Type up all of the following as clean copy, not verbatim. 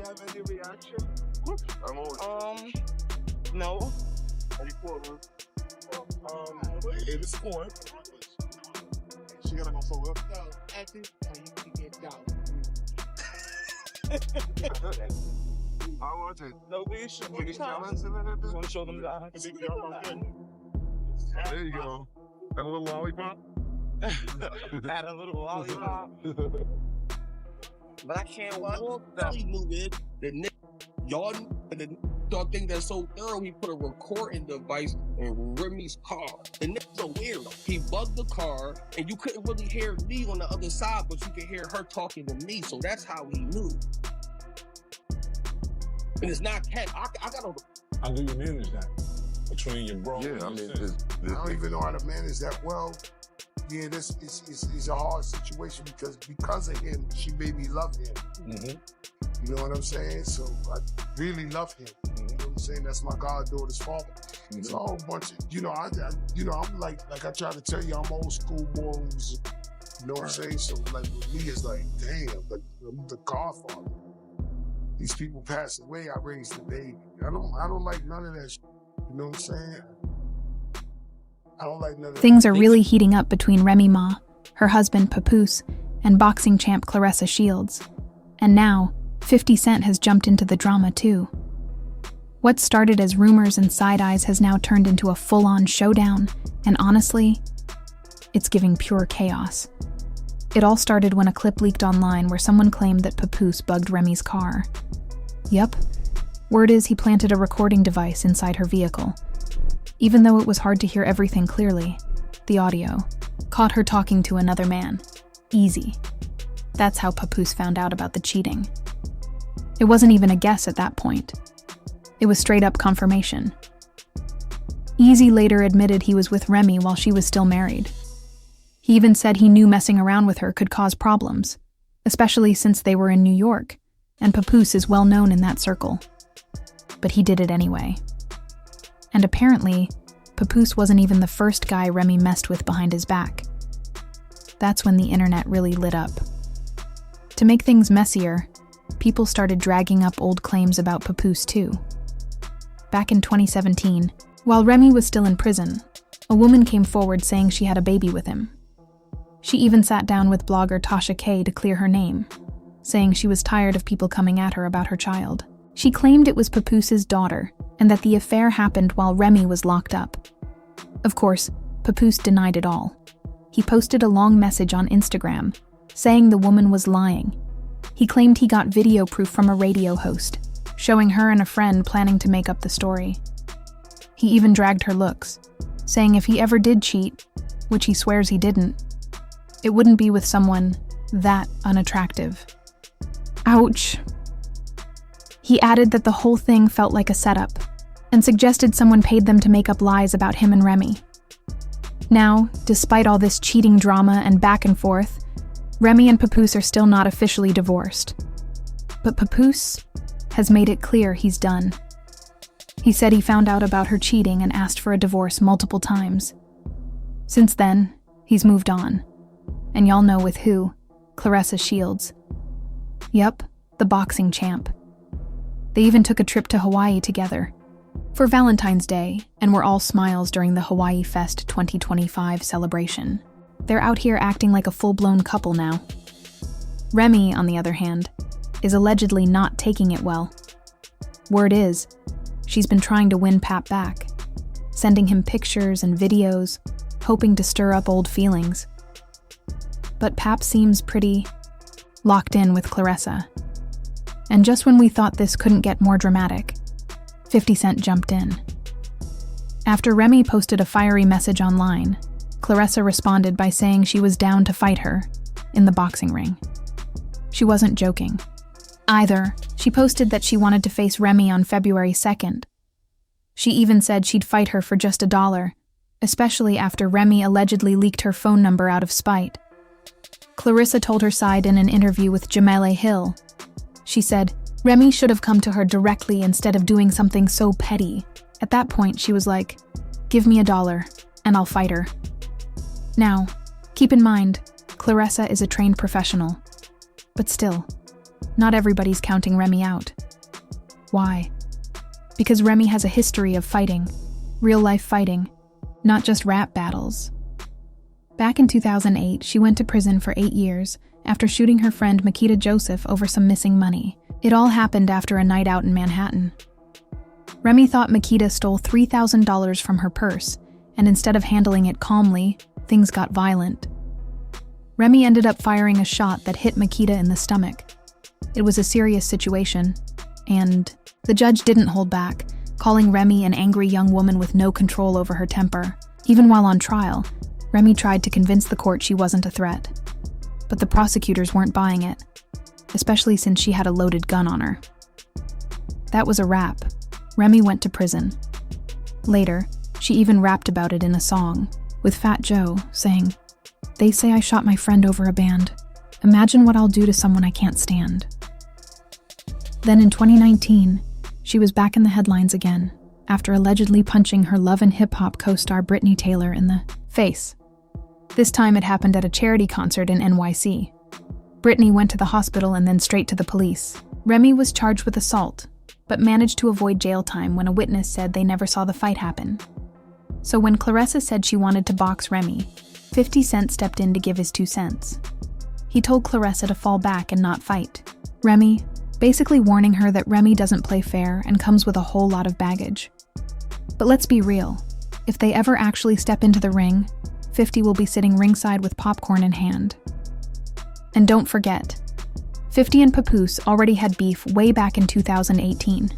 have any reaction? I'm always. No. Any quarters? It's going. She gotta go forward. So, at this point, you can get down. I want it. No, we should. Can you tell us? Just want to show them that. There you go. And a little lollipop. Add a little lollipop. But I can't walk that. He knew it. The nigga, y'all think that's so thorough. He put a recording device in Remy's car. The nigga's a weirdo. He bugged the car, and you couldn't really hear me on the other side, but you could hear her talking to me. So that's how he knew. And it's not cat. I gotta. How do you manage that between your bro? Yeah, I mean, I don't even know how to manage that well. Yeah, this is a hard situation because of him, she made me love him. Mm-hmm. You know what I'm saying? So I really love him. You know what I'm saying? That's my goddaughter's father. Mm-hmm. It's a whole bunch of, I'm like I try to tell you, I'm old school morals. You know what I'm saying? So like with me, it's like, damn, but I'm the godfather. These people passed away, I raised the baby. I don't like none of that shit. You know what I'm saying? I don't like none of that. Things are really heating up between Remy Ma, her husband Papoose, and boxing champ Claressa Shields. And now, 50 Cent has jumped into the drama too. What started as rumors and side-eyes has now turned into a full-on showdown, and honestly, it's giving pure chaos. It all started when a clip leaked online where someone claimed that Papoose bugged Remy's car. Yup, word is he planted a recording device inside her vehicle. Even though it was hard to hear everything clearly, the audio caught her talking to another man. Easy. That's how Papoose found out about the cheating. It wasn't even a guess at that point. It was straight-up confirmation. Easy later admitted he was with Remy while she was still married. He even said he knew messing around with her could cause problems, especially since they were in New York, and Papoose is well known in that circle. But he did it anyway. And apparently, Papoose wasn't even the first guy Remy messed with behind his back. That's when the internet really lit up. To make things messier, people started dragging up old claims about Papoose too. Back in 2017, while Remy was still in prison, a woman came forward saying she had a baby with him. She even sat down with blogger Tasha K to clear her name, saying she was tired of people coming at her about her child. She claimed it was Papoose's daughter, and that the affair happened while Remy was locked up. Of course, Papoose denied it all. He posted a long message on Instagram, saying the woman was lying. He claimed he got video proof from a radio host, showing her and a friend planning to make up the story. He even dragged her looks, saying if he ever did cheat, which he swears he didn't, it wouldn't be with someone that unattractive. Ouch. He added that the whole thing felt like a setup, and suggested someone paid them to make up lies about him and Remy. Now, despite all this cheating drama and back and forth, Remy and Papoose are still not officially divorced. But Papoose has made it clear he's done. He said he found out about her cheating and asked for a divorce multiple times. Since then, he's moved on. And y'all know with who? Claressa Shields. Yup, the boxing champ. They even took a trip to Hawaii together for Valentine's Day and were all smiles during the Hawaii Fest 2025 celebration. They're out here acting like a full-blown couple now. Remy, on the other hand, is allegedly not taking it well. Word is, she's been trying to win Pap back, sending him pictures and videos, hoping to stir up old feelings. But Pap seems pretty locked in with Claressa. And just when we thought this couldn't get more dramatic, 50 Cent jumped in. After Remy posted a fiery message online, Claressa responded by saying she was down to fight her in the boxing ring. She wasn't joking. Either, she posted that she wanted to face Remy on February 2nd. She even said she'd fight her for just $1, especially after Remy allegedly leaked her phone number out of spite. Claressa told her side in an interview with Jamele Hill. She said, Remy should have come to her directly instead of doing something so petty. At that point, she was like, give me $1 and I'll fight her. Now, keep in mind, Claressa is a trained professional. But still, not everybody's counting Remy out. Why? Because Remy has a history of fighting, real-life fighting, not just rap battles. Back in 2008, she went to prison for 8 years after shooting her friend Makita Joseph over some missing money. It all happened after a night out in Manhattan. Remy thought Makita stole $3,000 from her purse, and instead of handling it calmly, things got violent. Remy ended up firing a shot that hit Makita in the stomach. It was a serious situation, and the judge didn't hold back, calling Remy an angry young woman with no control over her temper. Even while on trial, Remy tried to convince the court she wasn't a threat. But the prosecutors weren't buying it, especially since she had a loaded gun on her. That was a wrap. Remy went to prison. Later, she even rapped about it in a song, with Fat Joe saying, "They say I shot my friend over a band. Imagine what I'll do to someone I can't stand." Then in 2019, she was back in the headlines again, after allegedly punching her Love and Hip Hop co-star Brittany Taylor in the face. This time it happened at a charity concert in NYC. Brittany went to the hospital and then straight to the police. Remy was charged with assault, but managed to avoid jail time when a witness said they never saw the fight happen. So when Claressa said she wanted to box Remy, 50 Cent stepped in to give his 2 cents. He told Claressa to fall back and not fight. Remy, basically warning her that Remy doesn't play fair and comes with a whole lot of baggage. But let's be real. If they ever actually step into the ring, 50 will be sitting ringside with popcorn in hand. And don't forget, 50 and Papoose already had beef way back in 2018.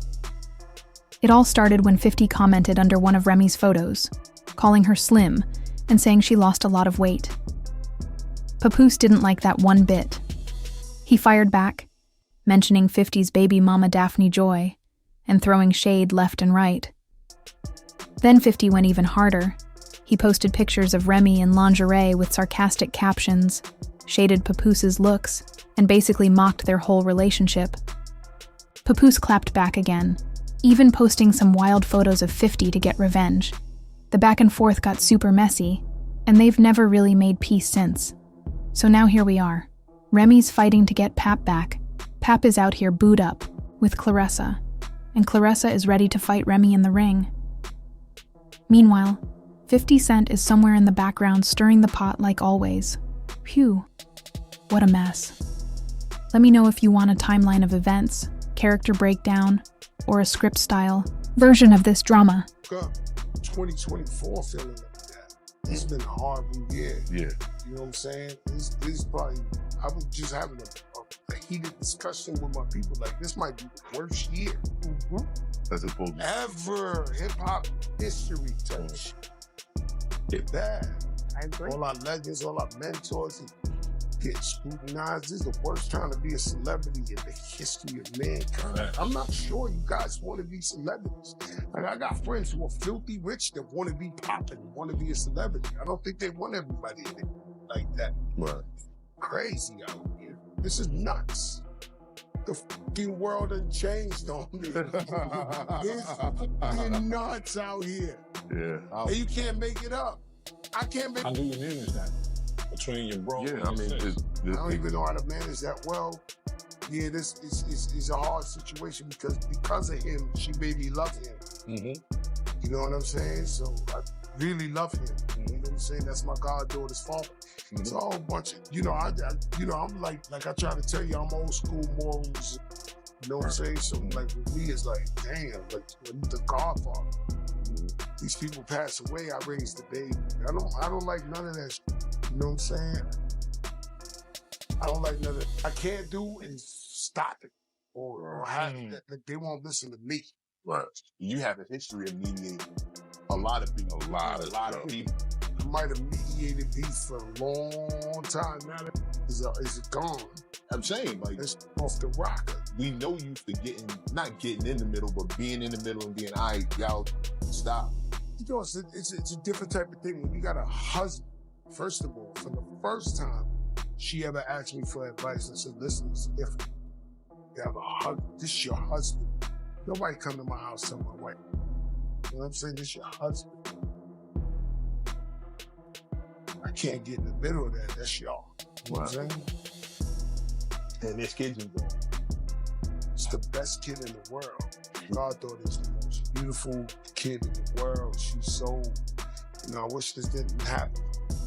It all started when 50 commented under one of Remy's photos, calling her slim and saying she lost a lot of weight. Papoose didn't like that one bit. He fired back, mentioning 50's baby mama Daphne Joy, and throwing shade left and right. Then 50 went even harder. He posted pictures of Remy in lingerie with sarcastic captions, shaded Papoose's looks, and basically mocked their whole relationship. Papoose clapped back again, even posting some wild photos of 50 to get revenge. The back and forth got super messy, and they've never really made peace since. So now here we are. Remy's fighting to get Pap back. Pap is out here booed up with Claressa, and Claressa is ready to fight Remy in the ring. Meanwhile, 50 Cent is somewhere in the background stirring the pot like always. Phew, what a mess. Let me know if you want a timeline of events, character breakdown, or a script-style version of this drama. 2024 feeling like that. It's been a horrible year. Yeah. You know what I'm saying? This probably, I was just having a heated discussion with my people. Like, this might be the worst year As opposed to ever hip-hop history type shit. It's bad. I agree. All our legends, all our mentors get scrutinized. This is the worst time to be a celebrity in the history of mankind. I'm not sure you guys want to be celebrities. Like, I got friends who are filthy rich that want to be popping, want to be a celebrity. I don't think they want everybody in it like that. right. Crazy out here. This is nuts. The fucking world done changed on me. It's fucking nuts out here. Yeah. And you can't make it up. I can't make How do you manage that? Between your bro Yeah, and I your mean, sis? I don't even know how to manage that well. Yeah, this is a hard situation because of him, she made me love him. Mm-hmm. You know what I'm saying? So I really love him. You know what I'm saying? That's my goddaughter's father. It's a whole bunch of, I'm like I try to tell you, I'm old school morals. You know what I'm saying? So like with me, it's like, damn, like the Godfather. These people pass away, I raised the baby. I don't like none of that shit. You know what I'm saying? I don't like none of it. I can't do is stop it or have that. Like, they won't listen to me. Right. You have a history of mediating a lot of people. A lot of people. I might have mediated beef for a long time. Now it's gone. I'm saying, like, It's off the rocker. we know you for not getting in the middle, but being in the middle and being, all right, y'all, stop. You know, it's a different type of thing. When you got a husband, first of all, for the first time she ever asked me for advice, I said, listen, it's different. You have a husband. This is your husband. Nobody come to my house tell my wife. You know what I'm saying? This is your husband. I can't get in the middle of that. That's y'all. You know what I'm saying? And there's kids involved. the best kid in the world. Goddaughter is the most beautiful kid in the world. She's so, I wish this didn't happen.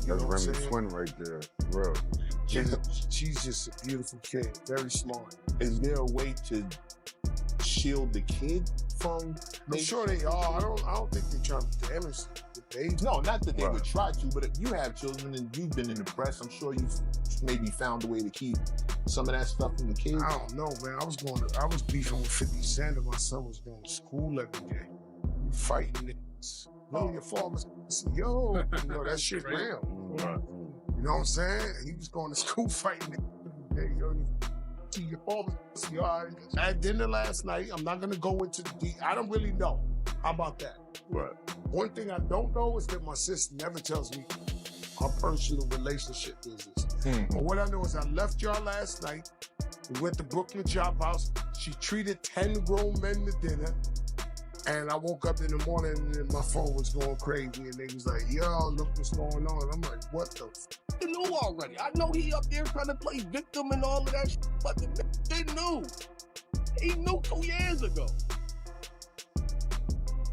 That's Remy's twin right there, bro. She's just a beautiful kid, very smart. Is there a way to shield the kid from? I'm sure they are. I don't think they're trying to damage the baby. No, not that they would try to, but if you have children and you've been in the press, I'm sure you've maybe found a way to keep some of that stuff from the kids. I don't know, man. I was beefing with 50 Cent and my son was going to school every day. Fighting niggas. No, your father said, yo, that shit real. You know what I'm saying? He was going to school fighting niggas every day, yo. Your father said, all right. At dinner last night, I'm not going to go into the I don't really know. How about that? Right. One thing I don't know is that my sister never tells me our personal relationship business. But what I know is I left y'all last night. We went to Brooklyn Chop House. She treated 10 grown men to dinner. And I woke up in the morning and my phone was going crazy. And they was like, yo, look what's going on. I'm like, what the They knew already. I know he up there trying to play victim and all of that shit, but they knew. He knew 2 years ago.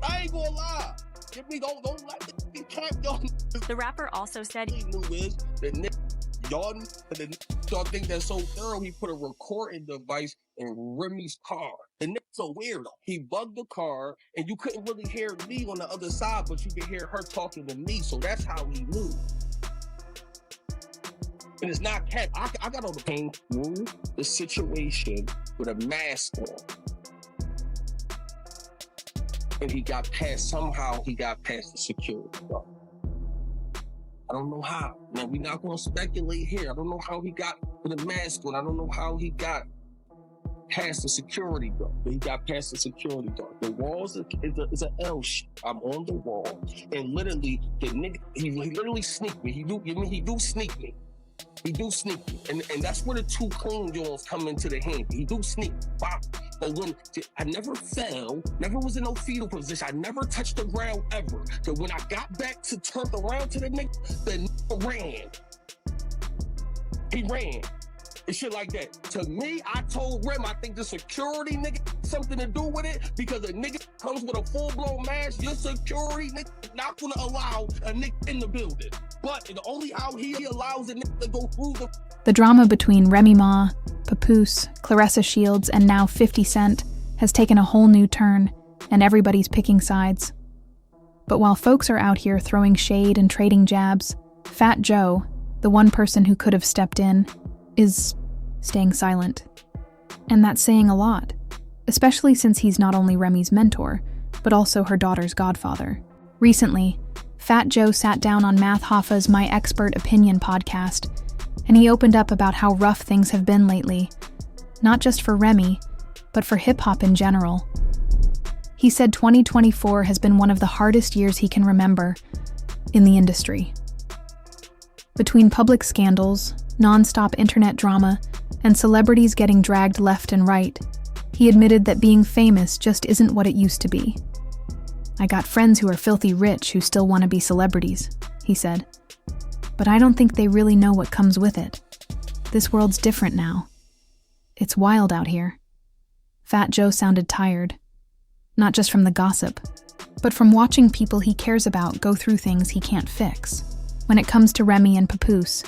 I ain't gonna lie. Give me, don't let the cap y'all. The rapper also said He knew is the y'all think that's so thorough. He put a recording device in Remy's car. The nigga's a weirdo. He bugged the car, and you couldn't really hear me on the other side, but you could hear her talking to me. So that's how he knew. And it's not cat. I got on the pain through the situation with a mask on. And he got past the security guard. I don't know how. Now, we're not going to speculate here. I don't know how he got with a mask on. I don't know how he got past the security guard. But he got past the security guard. The wall is an L shape. I'm on the wall. And literally, the nigga, he literally sneaked me. He do sneak me. He do sneak me. And that's where the two clean joints come into the hand. He do sneak. Bop. But when I never fell, never was in no fetal position. I never touched the ground ever. So when I got back to turn around to the nigga ran. He ran. And shit like that. To me, I told Rem, I think the security nigga something to do with it because a nigga comes with a full-blown mask. Your security nigga not gonna allow a nigga in the building. But the only how he allows a nigga to go through The drama between Remy Ma, Papoose, Claressa Shields, and now 50 Cent has taken a whole new turn, and everybody's picking sides. But while folks are out here throwing shade and trading jabs, Fat Joe, the one person who could have stepped in, is staying silent. And that's saying a lot, especially since he's not only Remy's mentor, but also her daughter's godfather. Recently, Fat Joe sat down on Math Hoffa's My Expert Opinion podcast, and he opened up about how rough things have been lately, not just for Remy, but for hip-hop in general. He said 2024 has been one of the hardest years he can remember in the industry. Between public scandals, non-stop internet drama, and celebrities getting dragged left and right, he admitted that being famous just isn't what it used to be. I got friends who are filthy rich who still want to be celebrities, he said. But I don't think they really know what comes with it. This world's different now. It's wild out here. Fat Joe sounded tired. Not just from the gossip, but from watching people he cares about go through things he can't fix. When it comes to Remy and Papoose,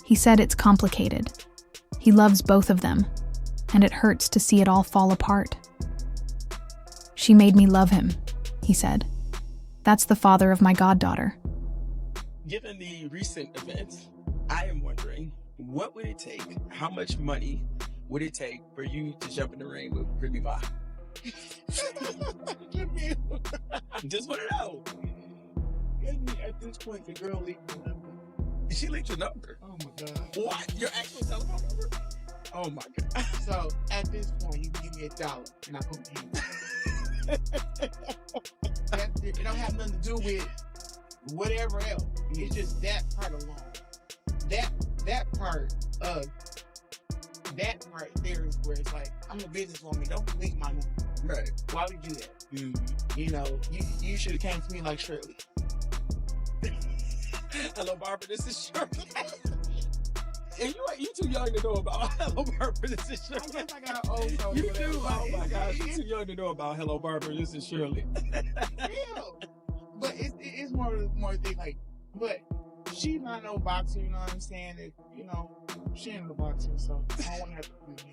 he said it's complicated. He loves both of them, and it hurts to see it all fall apart. She made me love him, he said. That's the father of my goddaughter. Given the recent events, I am wondering, what would it take, how much money would it take for you to jump in the ring with Remy Ma? Just want to know. At this point, the girl leaked the number. She leaked your number. Oh my God. What? Your actual telephone number? Oh my God. So at this point, you can give me $1 and I put it. It don't have nothing to do with whatever else. It's just that part alone. That part there is where it's like, I'm a businesswoman. Don't leak my number. Right. Why would you do that? You know, you should have came to me like Shirley. Hello, Barbara. This is Shirley. And you too young to know about Hello Barbara. This is I Shirley. guess I got an old soul. You for that, do? but Oh my gosh, you it's too young to know about Hello Barbara. This is Shirley. real. But it's more thing like, but she's not no boxer, you know what I'm saying? She ain't no boxer, so I don't want to have to